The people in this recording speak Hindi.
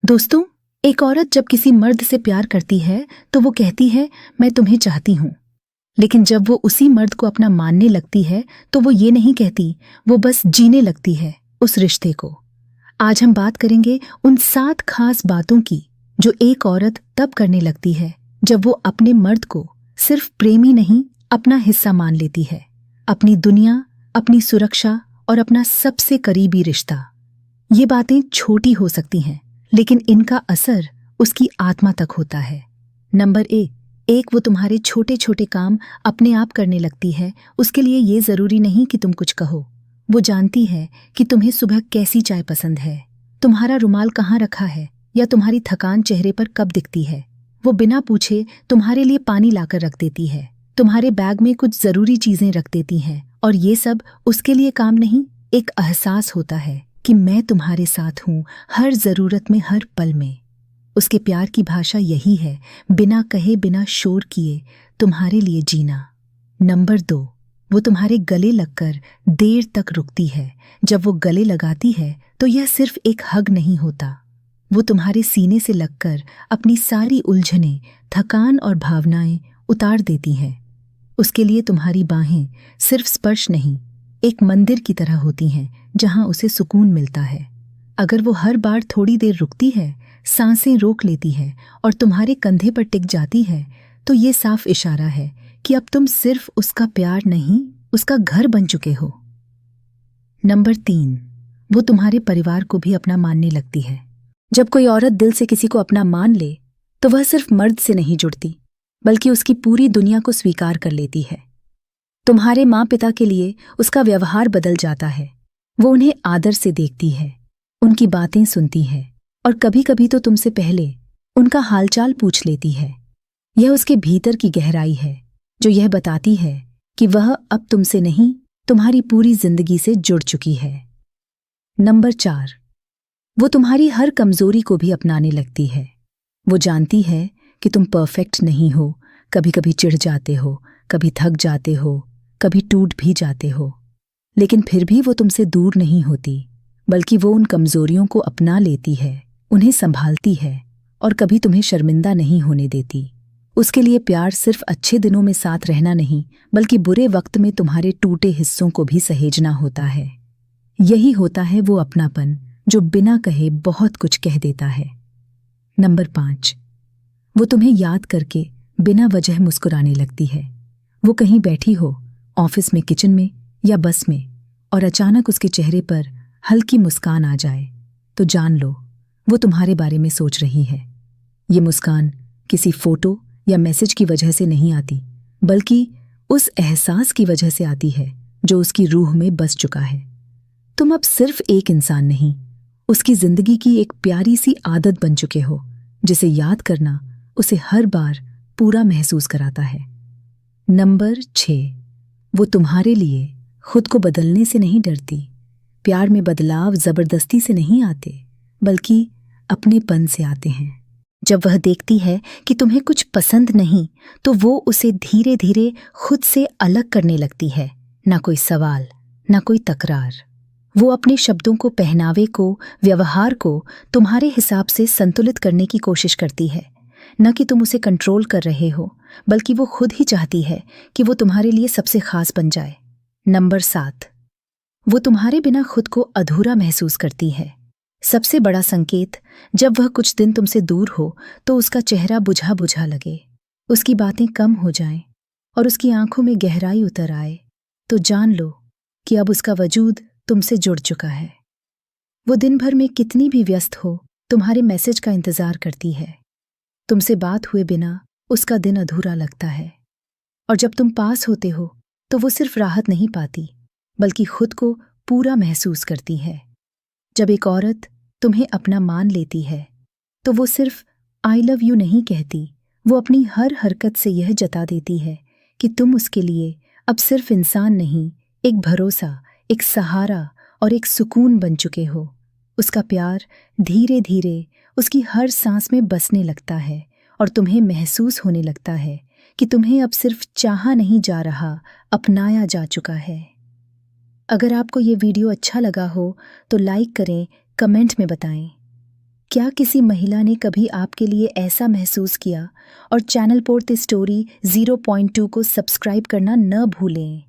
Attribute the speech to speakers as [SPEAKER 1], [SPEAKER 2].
[SPEAKER 1] दोस्तों, एक औरत जब किसी मर्द से प्यार करती है तो वो कहती है मैं तुम्हें चाहती हूँ। लेकिन जब वो उसी मर्द को अपना मानने लगती है तो वो ये नहीं कहती, वो बस जीने लगती है उस रिश्ते को। आज हम बात करेंगे उन 7 खास बातों की जो एक औरत तब करने लगती है जब वो अपने मर्द को सिर्फ प्रेमी नहीं, अपना हिस्सा मान लेती है, अपनी दुनिया, अपनी सुरक्षा और अपना सबसे करीबी रिश्ता। ये बातें छोटी हो सकती हैं, लेकिन इनका असर उसकी आत्मा तक होता है। नंबर एक, वो तुम्हारे छोटे छोटे काम अपने आप करने लगती है। उसके लिए ये जरूरी नहीं कि तुम कुछ कहो। वो जानती है कि तुम्हें सुबह कैसी चाय पसंद है, तुम्हारा रुमाल कहाँ रखा है या तुम्हारी थकान चेहरे पर कब दिखती है। वो बिना पूछे तुम्हारे लिए पानी लाकर रख देती है, तुम्हारे बैग में कुछ जरूरी चीजें रख देती है। और ये सब उसके लिए काम नहीं, एक एहसास होता है कि मैं तुम्हारे साथ हूँ, हर जरूरत में, हर पल में। उसके प्यार की भाषा यही है, बिना कहे, बिना शोर किए तुम्हारे लिए जीना। नंबर 2, वो तुम्हारे गले लगकर देर तक रुकती है। जब वो गले लगाती है तो यह सिर्फ एक हग नहीं होता, वो तुम्हारे सीने से लगकर अपनी सारी उलझनें, थकान और भावनाएं उतार देती है। उसके लिए तुम्हारी बाहें सिर्फ स्पर्श नहीं, एक मंदिर की तरह होती हैं जहां उसे सुकून मिलता है। अगर वो हर बार थोड़ी देर रुकती है, सांसें रोक लेती है और तुम्हारे कंधे पर टिक जाती है, तो ये साफ इशारा है कि अब तुम सिर्फ उसका प्यार नहीं, उसका घर बन चुके हो। नंबर 3, वो तुम्हारे परिवार को भी अपना मानने लगती है। जब कोई औरत दिल से किसी को अपना मान ले तो वह सिर्फ मर्द से नहीं जुड़ती, बल्कि उसकी पूरी दुनिया को स्वीकार कर लेती है। तुम्हारे माँ पिता के लिए उसका व्यवहार बदल जाता है। वो उन्हें आदर से देखती है, उनकी बातें सुनती है और कभी कभी तो तुमसे पहले उनका हालचाल पूछ लेती है। यह उसके भीतर की गहराई है जो यह बताती है कि वह अब तुमसे नहीं, तुम्हारी पूरी जिंदगी से जुड़ चुकी है। नंबर 4, वो तुम्हारी हर कमजोरी को भी अपनाने लगती है। वो जानती है कि तुम परफेक्ट नहीं हो, कभी कभी चिढ़ जाते हो, कभी थक जाते हो, कभी टूट भी जाते हो, लेकिन फिर भी वो तुमसे दूर नहीं होती, बल्कि वो उन कमजोरियों को अपना लेती है, उन्हें संभालती है और कभी तुम्हें शर्मिंदा नहीं होने देती। उसके लिए प्यार सिर्फ अच्छे दिनों में साथ रहना नहीं, बल्कि बुरे वक्त में तुम्हारे टूटे हिस्सों को भी सहेजना होता है। यही होता है वो अपनापन जो बिना कहे बहुत कुछ कह देता है। नंबर 5, वो तुम्हें याद करके बिना वजह मुस्कुराने लगती है। वो कहीं बैठी हो, ऑफिस में, किचन में या बस में, और अचानक उसके चेहरे पर हल्की मुस्कान आ जाए तो जान लो वो तुम्हारे बारे में सोच रही है। ये मुस्कान किसी फोटो या मैसेज की वजह से नहीं आती, बल्कि उस एहसास की वजह से आती है जो उसकी रूह में बस चुका है। तुम अब सिर्फ एक इंसान नहीं, उसकी जिंदगी की एक प्यारी सी आदत बन चुके हो, जिसे याद करना उसे हर बार पूरा महसूस कराता है। नंबर 6, वो तुम्हारे लिए खुद को बदलने से नहीं डरती। प्यार में बदलाव जबरदस्ती से नहीं आते, बल्कि अपनेपन से आते हैं। जब वह देखती है कि तुम्हें कुछ पसंद नहीं, तो वो उसे धीरे धीरे खुद से अलग करने लगती है। ना कोई सवाल, ना कोई तकरार। वो अपने शब्दों को, पहनावे को, व्यवहार को तुम्हारे हिसाब से संतुलित करने की कोशिश करती है। न कि तुम उसे कंट्रोल कर रहे हो, बल्कि वो खुद ही चाहती है कि वो तुम्हारे लिए सबसे खास बन जाए। नंबर 7, वो तुम्हारे बिना खुद को अधूरा महसूस करती है। सबसे बड़ा संकेत, जब वह कुछ दिन तुमसे दूर हो तो उसका चेहरा बुझा बुझा लगे, उसकी बातें कम हो जाएं और उसकी आंखों में गहराई उतर आए, तो जान लो कि अब उसका वजूद तुमसे जुड़ चुका है। वो दिन भर में कितनी भी व्यस्त हो, तुम्हारे मैसेज का इंतजार करती है। तुमसे बात हुए बिना उसका दिन अधूरा लगता है, और जब तुम पास होते हो तो वो सिर्फ राहत नहीं पाती, बल्कि खुद को पूरा महसूस करती है। जब एक औरत तुम्हें अपना मान लेती है तो वो सिर्फ आई लव यू नहीं कहती, वो अपनी हर हरकत से यह जता देती है कि तुम उसके लिए अब सिर्फ इंसान नहीं, एक भरोसा, एक सहारा और एक सुकून बन चुके हो। उसका प्यार धीरे धीरे उसकी हर सांस में बसने लगता है और तुम्हें महसूस होने लगता है कि तुम्हें अब सिर्फ चाहा नहीं जा रहा, अपनाया जा चुका है। अगर आपको ये वीडियो अच्छा लगा हो तो लाइक करें, कमेंट में बताएं क्या किसी महिला ने कभी आपके लिए ऐसा महसूस किया? और चैनल पोर्ते स्टोरी 0.2 को सब्सक्राइब करना न भूलें।